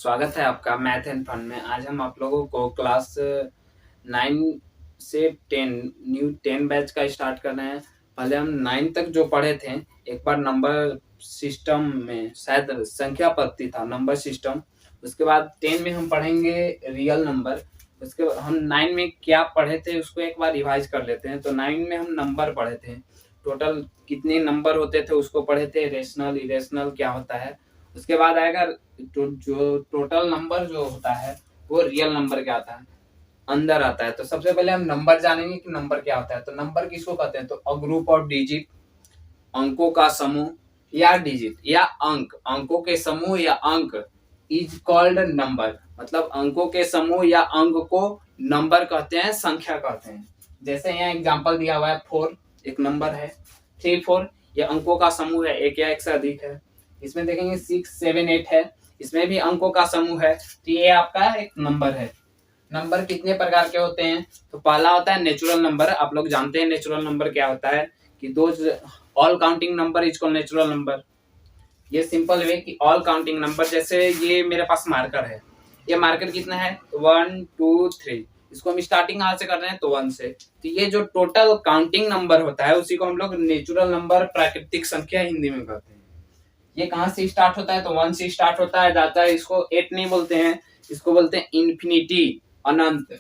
स्वागत है आपका मैथ एंड फन में। आज हम आप लोगों को क्लास 9 से 10 न्यू 10 बैच का स्टार्ट कर रहे हैं। पहले हम 9 तक जो पढ़े थे, एक बार नंबर सिस्टम में शायद संख्या पद्धति था नंबर सिस्टम। उसके बाद 10 में हम पढ़ेंगे रियल नंबर। उसके बाद हम 9 में क्या पढ़े थे उसको एक बार रिवाइज कर लेते हैं। तो 9 में हम नंबर पढ़े थे, टोटल कितने नंबर होते थे उसको पढ़े थे, रेशनल इरेशनल क्या होता है। उसके बाद आएगा जो टोटल नंबर जो होता है वो रियल नंबर क्या आता है, अंदर आता है। तो सबसे पहले हम नंबर जानेंगे कि नंबर क्या होता है। तो नंबर किसको कहते हैं, तो अ ग्रुप ऑफ डिजिट, अंकों का समूह या डिजिट या अंक, अंकों के समूह या अंक इज कॉल्ड नंबर। मतलब अंकों के समूह या अंक को नंबर कहते हैं, संख्या कहते हैं। जैसे यहाँ एग्जांपल दिया हुआ है 4 एक नंबर है, 3 4 ये अंकों का समूह है, एक या एक से अधिक है। इसमें देखेंगे 6 7 8 है, इसमें भी अंकों का समूह है, तो ये आपका एक नंबर है। नंबर कितने प्रकार के होते हैं, तो पहला होता है नेचुरल नंबर। आप लोग जानते हैं नेचुरल नंबर क्या होता है कि those all counting number is called natural number. ये सिंपल वे कि ऑल काउंटिंग नंबर, जैसे ये मेरे पास मार्कर है, ये मार्कर कितना है 1 2 3, इसको हम स्टार्टिंग कहाँ से कर रहे हैं तो 1 से। तो ये जो टोटल काउंटिंग नंबर होता है उसी को हम लोग नेचुरल नंबर, प्राकृतिक संख्या हिंदी में कहते हैं। ये कहाँ से स्टार्ट होता है तो 1 से स्टार्ट होता है, जाता है। इसको 8 नहीं बोलते हैं, इसको बोलते हैं इन्फिनिटी, अनंत।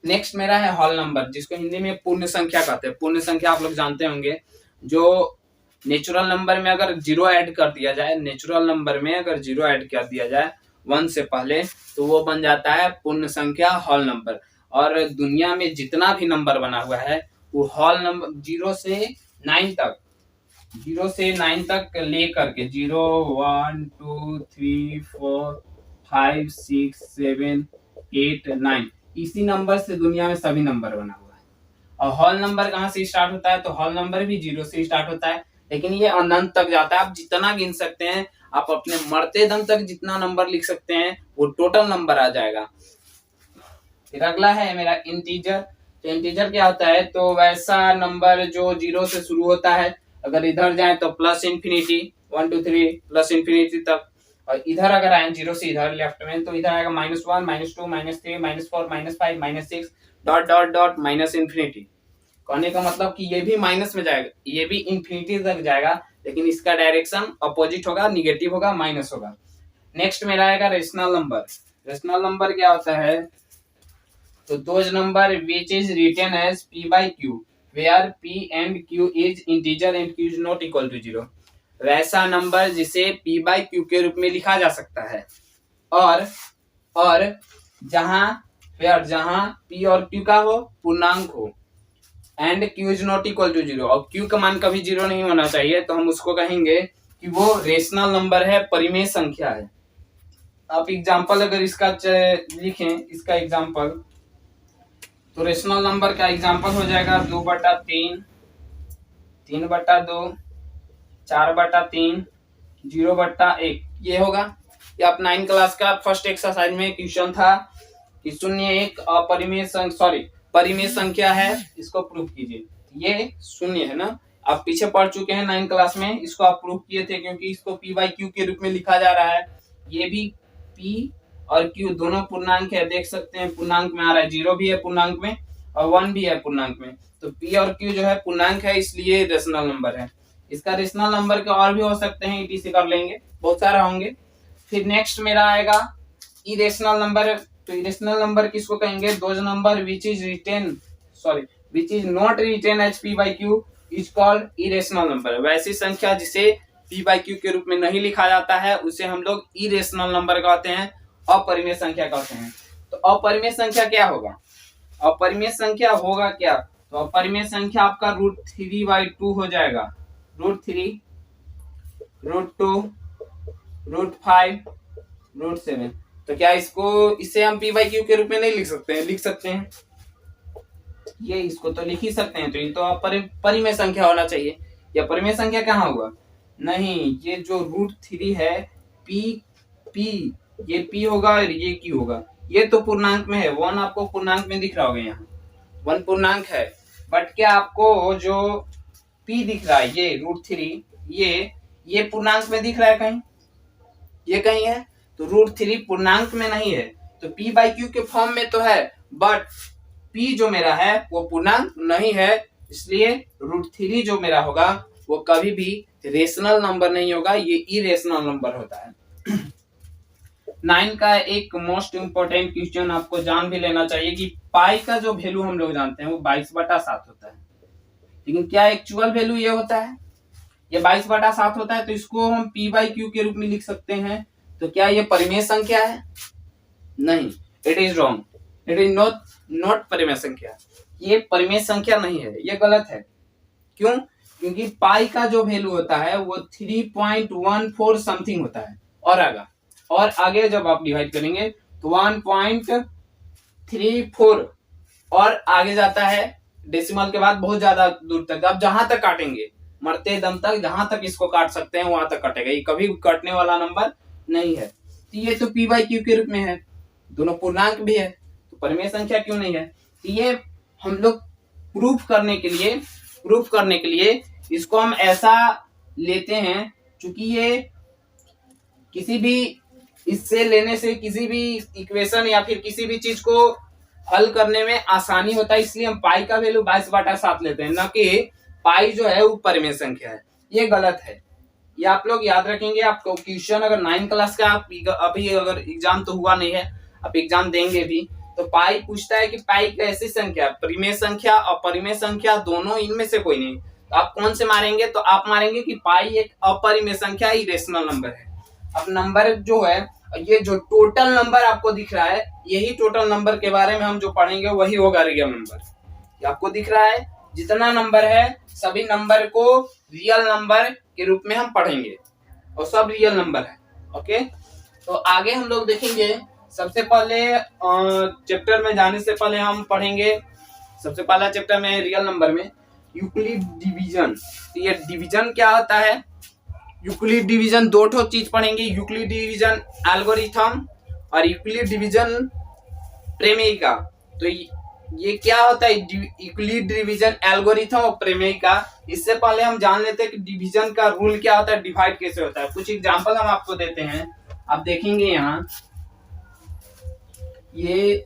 नेक्स्ट मेरा है होल नंबर, जिसको हिंदी में पूर्ण संख्या कहते हैं। पूर्ण संख्या आप लोग जानते होंगे, जो नेचुरल नंबर में अगर जीरो ऐड कर दिया जाए, नेचुरल नंबर में अगर जीरो ऐड कर दिया जाए 1 से पहले, तो वो बन जाता है पूर्ण संख्या, होल नंबर। और दुनिया में जितना भी नंबर बना हुआ है वो होल नंबर 0 से 9 तक, 0 से 9 तक लेकर के 0 1 2 3 4 5 6 7 8 9, इसी नंबर से दुनिया में सभी नंबर बना हुआ है। और होल नंबर कहाँ से स्टार्ट होता है, तो होल नंबर भी 0 से स्टार्ट होता है, लेकिन ये अनंत तक जाता है। आप जितना गिन सकते हैं, आप अपने मरते दम तक जितना नंबर लिख सकते हैं वो टोटल नंबर आ जाएगा। फिर अगला है मेरा इंटीजर। तो इंटीजर क्या होता है, तो वैसा नंबर जो 0 से शुरू होता है, अगर इधर जाए तो प्लस इन्फिनिटी 1 2 3 प्लस इन्फिनिटी तक, और इधर अगर आए 0 से इधर लेफ्ट में, तो इधर आएगा -1 -2 -3 -4 -5 -6 dot dot dot minus infinity. कहने का मतलब कि ये भी माइनस में जाएगा, ये भी इन्फिनिटी तक जाएगा, लेकिन इसका डायरेक्शन अपोजिट होगा, निगेटिव होगा, माइनस होगा। नेक्स्ट मेरा आएगा रेशनल नंबर। रेशनल नंबर क्या होता है, तो those number which is written as p by q, where p and q is integer and q is not equal to 0। वैसा नंबर जिसे p by q के रूप में लिखा जा सकता है, और जहां p और q का हो पूर्णांक हो, and q is not equal to 0, और q का मान कभी 0 नहीं होना चाहिए, तो हम उसको कहेंगे कि वो रेशनल नंबर है, परिमेय संख्या है। आप एग्जांपल अगर इसका लिखें, इसका एग्जांपल, तो रेशनल नंबर का एग्जांपल हो जाएगा 2/3, 3/2, 4/3, 0/1, ये होगा। ये आप 9 क्लास का फर्स्ट एक्सरसाइज में क्वेश्चन था कि 0 एक परिमेय संख्या है, इसको प्रूफ कीजिए। ये 0 है ना, आप पीछे पढ़ चुके हैं 9 क्लास में, इसको आप प्रूफ किए थे, क्योंकि इसको p by q के रूप में लिखा जा रहा है। ये भी p और q दोनों पूर्णांक है, देख सकते हैं पूर्णांक में आ रहा है, 0 भी है पूर्णांक में और 1 भी है पूर्णांक में। तो p और q जो है पूर्णांक है, इसलिए रेशनल नंबर है। इसका रेशनल नंबर के और भी हो सकते हैं, ईटीसी कर लेंगे, बहुत सारा होंगे। फिर नेक्स्ट मेरा आएगा इरेशनल नंबर। तो इरेशनल नंबर किसको कहेंगे, those number which is not written as p by q is called irrational number. वैसी संख्या जिसे p by q के रूप में नहीं लिखा जाता है उसे हम लोग इरेशनल नंबर कहते हैं, अपरिमेय संख्या कहते हैं। तो अपरिमेय संख्या क्या होगा, अपरिमेय संख्या होगा क्या, तो अपरिमेय संख्या आपका √3/2 हो जाएगा, √3, √2, √5, √7। तो क्या इसे हम p by q के रूप में नहीं लिख सकते हैं, लिख सकते हैं, ये इसको तो लिख ही सकते हैं। तो ये तो परिमेय संख्या होना चाहिए। या परिमेय संख्या कहाँ होगा, नहीं, ये जो √3 है ये p होगा और ये q होगा। ये तो पूर्णांक में है, 1 आपको पूर्णांक में दिख रहा होगा, यहाँ 1 पूर्णांक है, बट क्या आपको जो p दिख रहा है ये √3, ये पूर्णांक में दिख रहा है कहीं, ये कहीं है, तो √3 पूर्णांक में नहीं है, तो p/q के फॉर्म में तो है, बट p जो मेरा है वो पूर्णांक नहीं है, इसलिए √3 जो मेरा होगा वो कभी भी रेशनल नंबर नहीं होगा, ये इरेशनल नंबर होता है। 9 का एक मोस्ट इंपोर्टेंट क्वेश्चन आपको जान भी लेना चाहिए कि पाई का जो वैल्यू हम लोग जानते हैं वो 22/7 होता है, लेकिन क्या एक्चुअल वैल्यू ये होता है? ये 22/7 होता है, तो इसको हम p/q के रूप में लिख सकते हैं। तो क्या ये परिमेय संख्या है? नहीं, it is wrong, it is not परिमेय संख्या, ये परिमेय संख्या नहीं है, ये गलत है। क्यों? क्योंकि पाई का जो वैल्यू होता है वो 3.14 समथिंग होता है, और आगे जब आप डिवाइड करेंगे तो 1.34 और आगे जाता है, डेसिमल के बाद बहुत ज्यादा दूर तक, आप जहां तक काटेंगे मरते दम तक, जहां तक इसको काट सकते हैं वहां तक कटेगा, ये कभी कटने वाला नंबर नहीं है। तो ये तो p/q के रूप में है, दोनों पूर्णांक भी है, तो परिमेय संख्या क्यों नहीं है? तो ये हम लोग प्रूफ करने के लिए इसको हम ऐसा लेते हैं, क्योंकि ये किसी भी इससे लेने से किसी भी इक्वेशन या फिर किसी भी चीज को हल करने में आसानी होता है, इसलिए हम पाई का वैल्यू 22/7 लेते हैं, न कि पाई जो है वो परिमेय संख्या है। ये गलत है, ये आप लोग याद रखेंगे। आपको क्वेश्चन अगर 9 क्लास का अभी अगर एग्जाम तो हुआ नहीं है, आप एग्जाम देंगे भी, तो पाई पूछता है कि पाई कैसी संख्या, परिमेय संख्या और परिमेय संख्या दोनों, इनमें से कोई नहीं, तो आप कौन से मारेंगे? तो आप मारेंगे कि पाई एक अपरिमेय संख्या, इरेशनल नंबर है। अब नंबर जो है, ये जो टोटल नंबर आपको दिख रहा है, यही टोटल नंबर के बारे में हम जो पढ़ेंगे वही होगा रियल नंबर। आपको दिख रहा है जितना नंबर है सभी नंबर को रियल नंबर के रूप में हम पढ़ेंगे, और सब रियल नंबर है। ओके, तो आगे हम लोग देखेंगे। सबसे पहले चैप्टर में जाने से पहले हम पढ़ेंगे, सबसे पहला चैप्टर में रियल नंबर में यूक्लिड डिवीजन। तो ये डिवीजन क्या होता है? यूक्लिड डिवीजन दो ठो चीज पढ़ेंगे, यूक्लिड डिवीजन एल्गोरिथम और यूक्लिड डिवीजन प्रमेयिका। तो ये क्या होता है? यूक्लिड डिवीजन एल्गोरिथम और प्रमेयिका। इससे पहले हम जान लेते हैं कि डिवीजन का रूल क्या होता है, डिवाइड कैसे होता है। कुछ एग्जांपल हम आपको देते हैं, आप देखेंगे यहाँ ये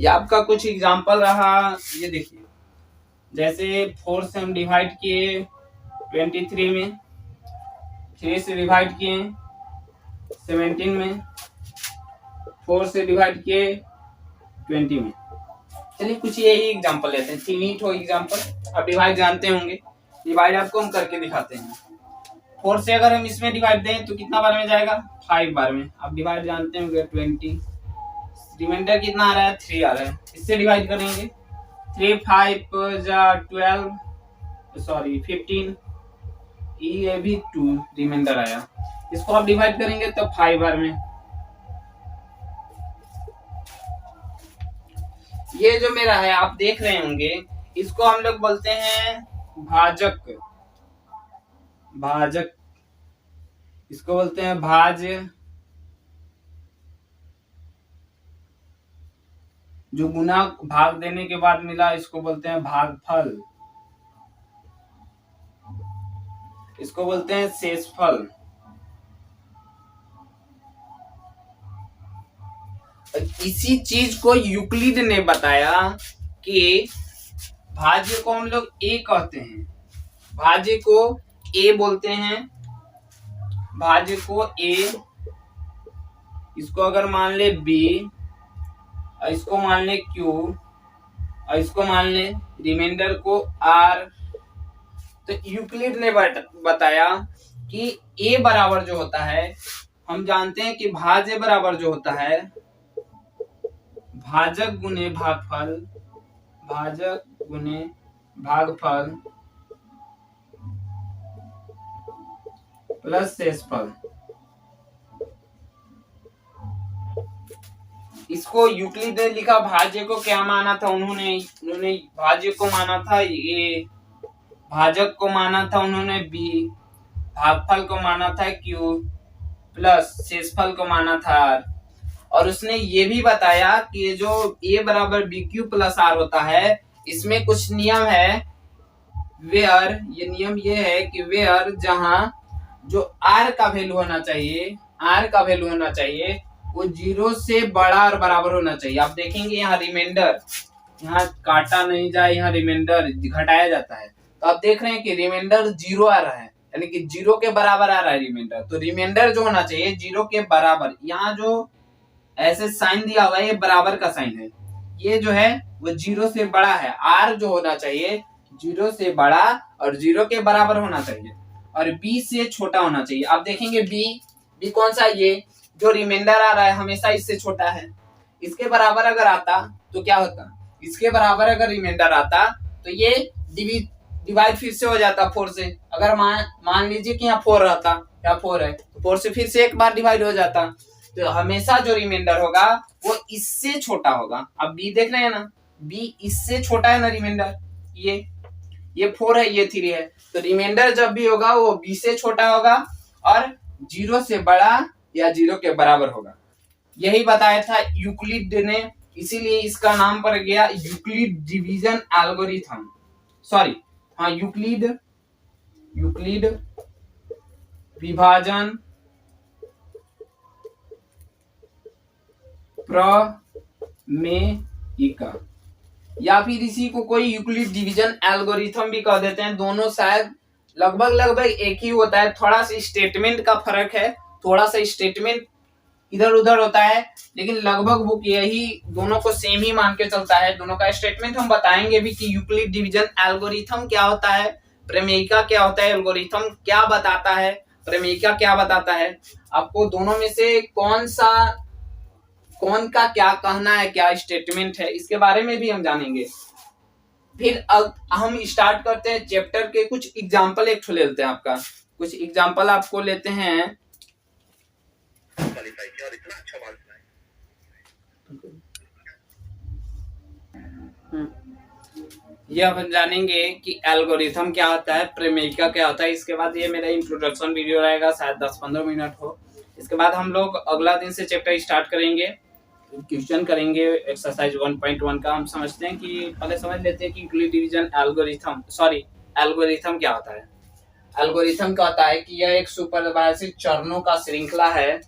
आपका कुछ एग्जांपल रहा। ये देखिए, जैसे 4 से हम डिवाइड किए 23 में, 3 से डिवाइड किए 17 में, 4 से डिवाइड किए 20 में। चलिए कुछ यही एग्जांपल लेते हैं, 3 हो एग्जांपल। आप डिवाइड जानते होंगे, डिवाइड आपको हम करके दिखाते हैं। 4 से अगर हम इसमें डिवाइड दें तो कितना बार में जाएगा? 5 बार में। आप डिवाइड जानते होंगे 20, रिमाइंडर कितना आ रहा है? 3 आ रहा है। इससे डिवाइड करेंगे 3 5 12 सॉरी 15, ये भी 2 रिमाइंडर आया। इसको आप डिवाइड करेंगे तो 5 बार में। ये जो मेरा है आप देख रहे होंगे, इसको हम लोग बोलते हैं भाजक। इसको बोलते हैं भाज्य। जो गुना भाग देने के बाद मिला इसको बोलते हैं भागफल। इसको बोलते हैं शेषफल। इसी चीज को यूक्लिड ने बताया कि भाज्य को हम लोग ए कहते हैं, भाज्य को ए बोलते हैं, भाज्य को ए। इसको अगर मान ले बी, इसको मान ले क्यू, और इसको मान ले रिमाइंडर को आर। तो यूक्लिड ने बताया कि ए बराबर जो होता है, हम जानते हैं कि भाज्य बराबर जो होता है भाजक गुने भागफल, भाजक गुने भागफल प्लस शेषफल। इसको यूक्लिड ने लिखा, भाज्य को क्या माना था उन्होंने भाज्य को माना था ए, भाजक को माना था उन्होंने बी, भागफल को माना था क्यू, प्लस शेषफल को माना था आर। और उसने ये भी बताया कि जो ए बराबर बी क्यू प्लस आर होता है, इसमें कुछ नियम है वेयर, ये नियम ये है कि वेयर जहां जो आर का वैल्यू होना चाहिए, आर का वैल्यू होना चाहिए वो 0 से बड़ा और बराबर होना चाहिए। आप देखेंगे यहाँ रिमाइंडर, यहाँ काटा नहीं जाए, यहाँ रिमाइंडर घटाया जाता है, तो आप देख रहे हैं कि रिमाइंडर 0 आ रहा है, यानी कि 0 के बराबर आ रहा है रिमाइंडर। तो रिमाइंडर जो होना चाहिए 0 के बराबर, यहाँ जो ऐसे साइन दिया हुआ है ये बराबर का साइन है, ये जो है वो 0 से बड़ा है। आर जो होना चाहिए 0 से बड़ा और 0 के बराबर होना चाहिए, और बी से छोटा होना चाहिए। आप देखेंगे बी कौन सा, ये जो रिमाइंडर आ रहा है हमेशा इससे छोटा है। इसके बराबर अगर आता तो क्या होता, इसके बराबर अगर रिमाइंडर आता तो ये डिवाइड फिर से हो जाता 4 से। अगर मान लीजिए कि यहाँ 4 रहता, या 4 है तो 4 से फिर से एक बार डिवाइड हो जाता। तो हमेशा जो रिमाइंडर होगा वो इससे छोटा होगा। अब बी देख रहे हैं ना, बी इससे छोटा है ना रिमाइंडर, ये 4 है, ये 3 है, तो रिमाइंडर जब भी होगा वो बी से छोटा होगा और 0 से बड़ा या 0 के बराबर होगा। यही बताया था यूक्लिड ने, इसीलिए इसका नाम पड़ गया यूक्लिड डिवीजन एल्गोरिथम, सॉरी हाँ यूक्लिड विभाजन प्रमेयिका, या फिर इसी को कोई यूक्लिड डिवीजन एल्गोरिथम भी कह देते हैं। दोनों शायद लगभग एक ही होता है, थोड़ा सा स्टेटमेंट का फर्क है, थोड़ा सा स्टेटमेंट इधर उधर होता है, लेकिन लगभग वो यही दोनों को सेम ही मान के चलता है। दोनों का स्टेटमेंट हम बताएंगे भी कि यूक्लिड डिवीजन एल्गोरिथम क्या होता है, प्रमेयिका क्या होता है, एल्गोरिथम क्या बताता है, प्रमेयिका क्या बताता है। आपको दोनों में से कौन का क्या कहना है, क्या स्टेटमेंट है, इसके बारे में भी हम जानेंगे। फिर अब हम स्टार्ट करते हैं चैप्टर के कुछ एग्जाम्पल एक ले लेते हैं, आपका कुछ एग्जाम्पल आपको लेते हैं। और इतना अच्छा ये हम जानेंगे कि एल्गोरिथम क्या होता है, प्रमेयिका क्या होता है। इसके बाद ये मेरा इंट्रोडक्शन वीडियो रहेगा, शायद 10-15 मिनट हो। इसके बाद हम लोग अगला दिन से चैप्टर स्टार्ट करेंगे, क्वेश्चन करेंगे एक्सरसाइज 1.1 का। हम समझते हैं कि पहले समझ लेते हैं कि यूक्लिड डिवीजन एल्गोरिथम क्या होता है। एल्गोरिथम क्या होता है कि यह एक सुपरिभाषित चरणों का श्रृंखला है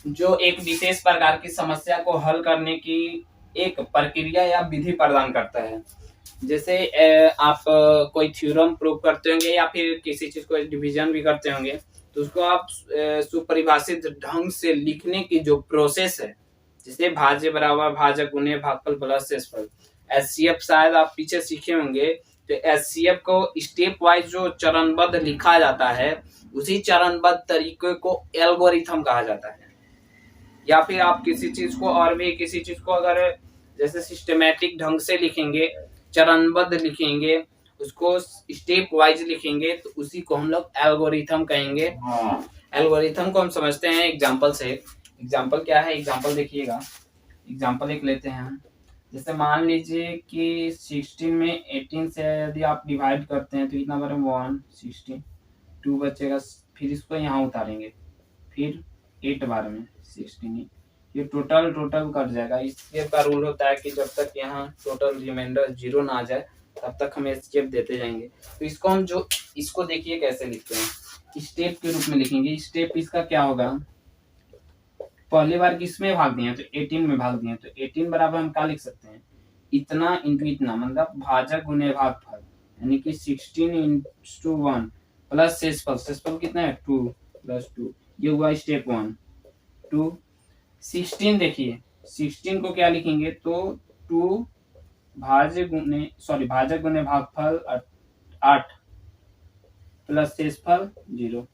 जो एक विशेष प्रकार की समस्या को हल करने की एक प्रक्रिया या विधि प्रदान करता है। जैसे आप कोई थ्योरम प्रूव करते होंगे या फिर किसी चीज को डिवीजन भी करते होंगे, तो उसको आप सुपरिभाषित ढंग से लिखने की जो प्रोसेस है, जैसे भाज्य बराबर भाजक गुणे भागफल प्लस शेषफल, एचसीएफ शायद आप पीछे सीखे होंगे। तो एचसीएफ को स्टेप वाइज जो चरणबद्ध लिखा जाता है, उसी चरणबद्ध तरीके को एल्गोरिथम कहा जाता है। या फिर आप किसी चीज को और भी किसी चीज को अगर जैसे सिस्टमैटिक ढंग से लिखेंगे, चरणबद्ध लिखेंगे, उसको स्टेप वाइज लिखेंगे, तो उसी को हम लोग एल्गोरिथम कहेंगे। एल्गोरिथम को हम समझते हैं एग्जांपल से। एग्जांपल क्या है, एग्जांपल देखिएगा, एग्जांपल एक लेते हैं। जैसे मान लीजिए कि 16 में 18 से यदि आप डिवाइड करते हैं तो कितना बने 1, 16, 2 बचेगा, फिर इसको यहाँ उतारेंगे, फिर 8 बार में 16, ये टोटल कट जाएगा। इसके का रूल होता है कि जब तक यहाँ टोटल रिमाइंडर 0 ना आ जाए तब तक हम स्टेप देते जाएंगे। तो इसको हम इसको देखिए कैसे लिखते हैं, स्टेप के रूप में लिखेंगे। स्टेप इसका क्या होगा, पहली बार किसमें भाग दिए तो 18 में भाग दिए, तो 18 बराबर हम क्या लिख सकते हैं, इतना इंटू इतना, मतलब भाजक गुणे भागफल, यानी कि 16 इंटू 1 प्लस शेषफल कितना है 2 प्लस 2, ये हुआ स्टेप 1। 2 16 देखिए, 16 को क्या लिखेंगे तो 2 भाजक गुणे भागफल 8 प्लस शेषफल 0।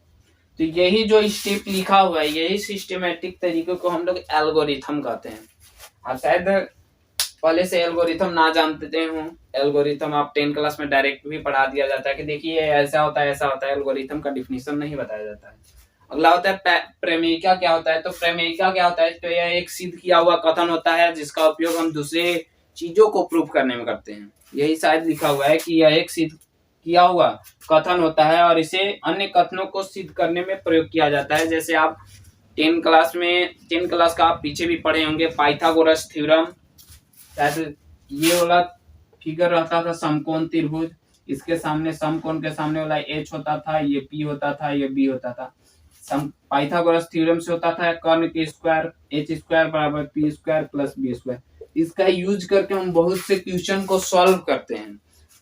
तो यही जो स्टेप लिखा हुआ है, यही सिस्टमैटिक तरीके को हम लोग एल्गोरिथम कहते हैं। आप शायद पहले से एल्गोरिथम ना जानते हो, एल्गोरिथम आप 10 क्लास में डायरेक्ट भी पढ़ा दिया जाता है कि देखिए ऐसा होता है ऐसा होता है, एल्गोरिथम का डिफिनीशन नहीं बताया जाता है। अगला होता है प्रमेयिका क्या होता है। तो प्रमेयिका क्या होता है, तो यह एक सिद्ध किया हुआ कथन होता है जिसका उपयोग हम दूसरे चीजों को प्रूव करने में करते हैं। यही शायद लिखा हुआ है कि यह एक सिद्ध किया हुआ कथन होता है और इसे अन्य कथनों को सिद्ध करने में प्रयोग किया जाता है। जैसे आप 10 क्लास का आप पीछे भी पढ़े होंगे, पाइथागोरस थ्योरम, शायद ये वाला फिगर रहता था समकोण त्रिभुज, इसके सामने सम कोण के सामने वाला h होता था, ये p होता था, ये b होता था। सम पाइथागोरस थ्योरम से होता था कर्ण के स्क्वायर h स्क्वायर बराबर p square plus b square. इसका यूज करके हम बहुत से क्वेश्चन को सॉल्व करते हैं।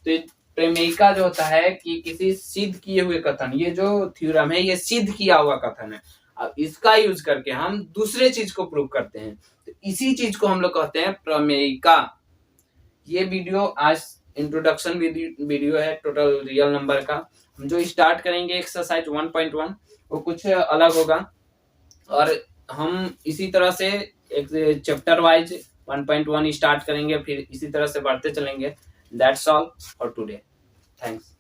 तो प्रमेयिका जो होता है कि किसी सिद्ध किए हुए कथन, ये जो थ्योरम है ये सिद्ध किया हुआ कथन है, अब इसका यूज करके हम दूसरे चीज को प्रूव करते हैं, तो इसी चीज को हम लोग कहते हैं प्रमेयिका। ये वीडियो आज इंट्रोडक्शन वीडियो है टोटल रियल नंबर का। हम जो स्टार्ट करेंगे एक्सरसाइज 1.1 वो कुछ अलग होगा, और हम इसी तरह से एक चैप्टर वाइज 1.1 स्टार्ट करेंगे, फिर इसी तरह से बढ़ते चलेंगे। That's all for today, thanks.